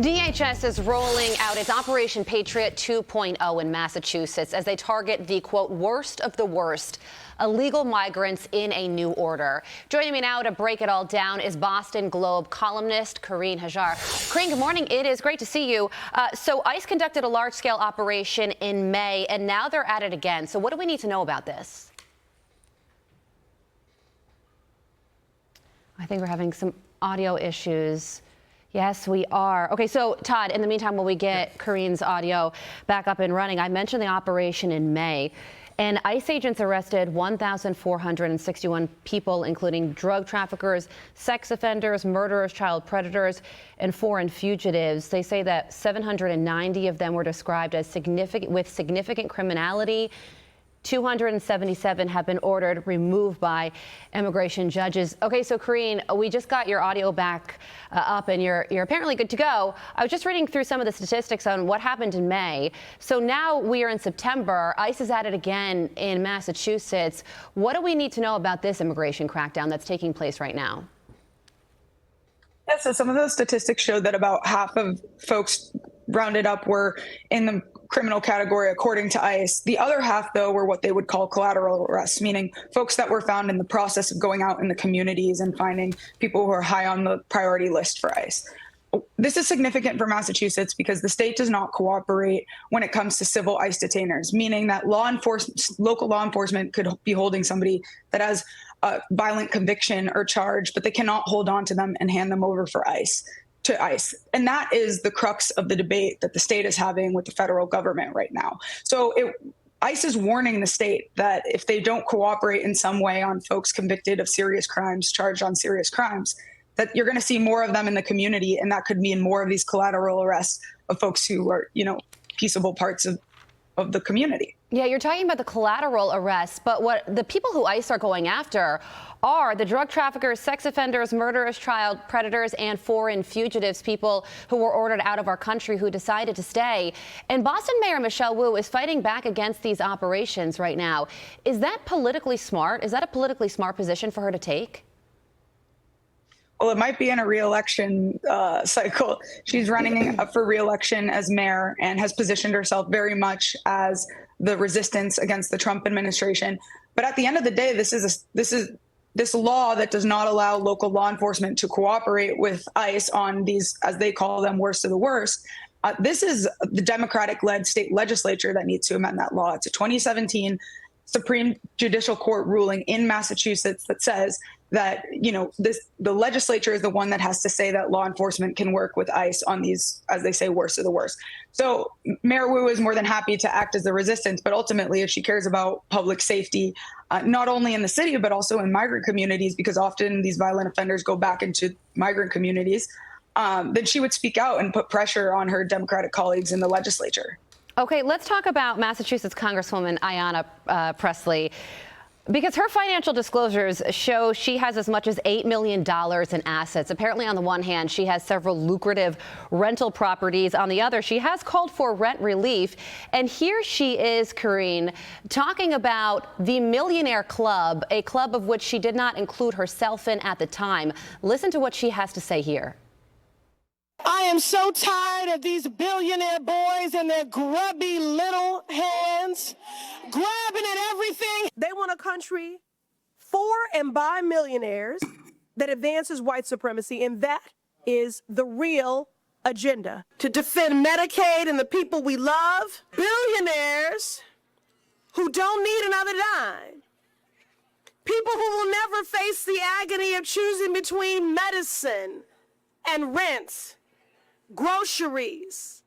DHS is rolling out its Operation Patriot 2.0 in Massachusetts as they target the, quote, worst of the worst illegal migrants in a new order. Joining me now to break it all down is Boston Globe columnist Carine Hajjar. Carine, good morning. It is great to see you. So ICE conducted a large-scale operation in May, and now they're at it again. So what do we need to know about this? I think we're having some audio issues. Yes, we are. Okay, so Todd, in the meantime, while we get Carine's audio back up and running, I mentioned the operation in May, and ICE agents arrested 1,461 people, including drug traffickers, sex offenders, murderers, child predators, and foreign fugitives. They say that 790 of them were described as significant criminality. 277 have been ordered removed by immigration judges. Okay, so Carine, we just got your audio back up, and you're apparently good to go. I was just reading through some of the statistics on what happened in May. So now we are in September. ICE is at it again in Massachusetts. What do we need to know about this immigration crackdown that's taking place right now? Yeah, so some of those statistics showed that about half of folks rounded up were in the criminal category according to ICE. The other half, though, were what they would call collateral arrests, meaning folks that were found in the process of going out in the communities and finding people who are high on the priority list for ICE. This is significant for Massachusetts because the state does not cooperate when it comes to civil ICE detainers, meaning that local law enforcement could be holding somebody that has a violent conviction or charge, but they cannot hold on to them and hand them over to ICE. And that is the crux of the debate that the state is having with the federal government right now. So ICE is warning the state that if they don't cooperate in some way on folks convicted of serious crimes, charged on serious crimes, that you're going to see more of them in the community. And that could mean more of these collateral arrests of folks who are, peaceable parts of the community. Yeah, you're talking about the collateral arrests, but what the people who ICE are going after are the drug traffickers, sex offenders, murderers, child predators, and foreign fugitives, people who were ordered out of our country who decided to stay. And Boston Mayor Michelle Wu is fighting back against these operations right now. Is that politically smart? Is that a politically smart position for her to take? Well, it might be in a re-election cycle. She's running for re-election as mayor and has positioned herself very much as the resistance against the Trump administration. But at the end of the day, this law that does not allow local law enforcement to cooperate with ICE on these, as they call them, worst of the worst. This is the Democratic-led state legislature that needs to amend that law. It's a 2017 Supreme Judicial Court ruling in Massachusetts that says that, the legislature is the one that has to say that law enforcement can work with ICE on these, as they say, worst of the worst. So Mayor Wu is more than happy to act as the resistance, but ultimately, if she cares about public safety, not only in the city, but also in migrant communities, because often these violent offenders go back into migrant communities, then she would speak out and put pressure on her Democratic colleagues in the legislature. Okay, let's talk about Massachusetts Congresswoman Ayanna Pressley, because her financial disclosures show she has as much as $8 million in assets. Apparently, on the one hand, she has several lucrative rental properties. On the other, she has called for rent relief. And here she is, Carine, talking about the Millionaire Club, a club of which she did not include herself in at the time. Listen to what she has to say here. I am so tired of these billionaire boys and their grubby little hands grabbing at everything. They want a country for and by millionaires that advances white supremacy, and that is the real agenda. To defend Medicaid and the people we love, billionaires who don't need another dime, people who will never face the agony of choosing between medicine and rent, groceries,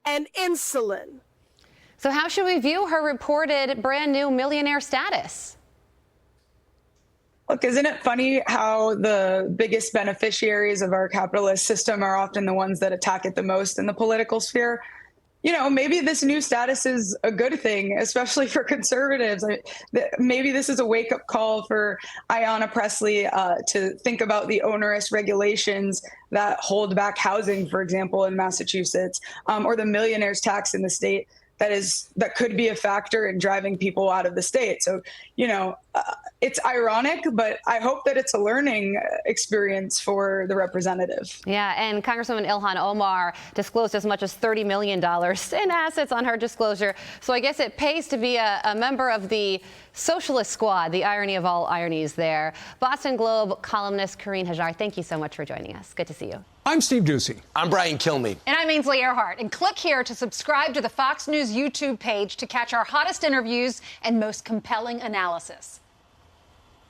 and insulin. So how should we view her reported brand new millionaire status? Look, isn't it funny how the biggest beneficiaries of our capitalist system are often the ones that attack it the most in the political sphere? Maybe this new status is a good thing, especially for conservatives. Maybe this is a wake-up call for Ayanna Pressley to think about the onerous regulations that hold back housing, for example, in Massachusetts, or the millionaire's tax in the state that could be a factor in driving people out of the state. So, it's ironic, but I hope that it's a learning experience for the representative. Yeah, and Congresswoman Ilhan Omar disclosed as much as $30 million in assets on her disclosure. So I guess it pays to be a member of the socialist squad, the irony of all ironies there. Boston Globe columnist Carine Hajjar, thank you so much for joining us. Good to see you. I'm Steve Doocy. I'm Brian Kilmeade. And I'm Ainsley Earhart. And click here to subscribe to the Fox News YouTube page to catch our hottest interviews and most compelling analysis.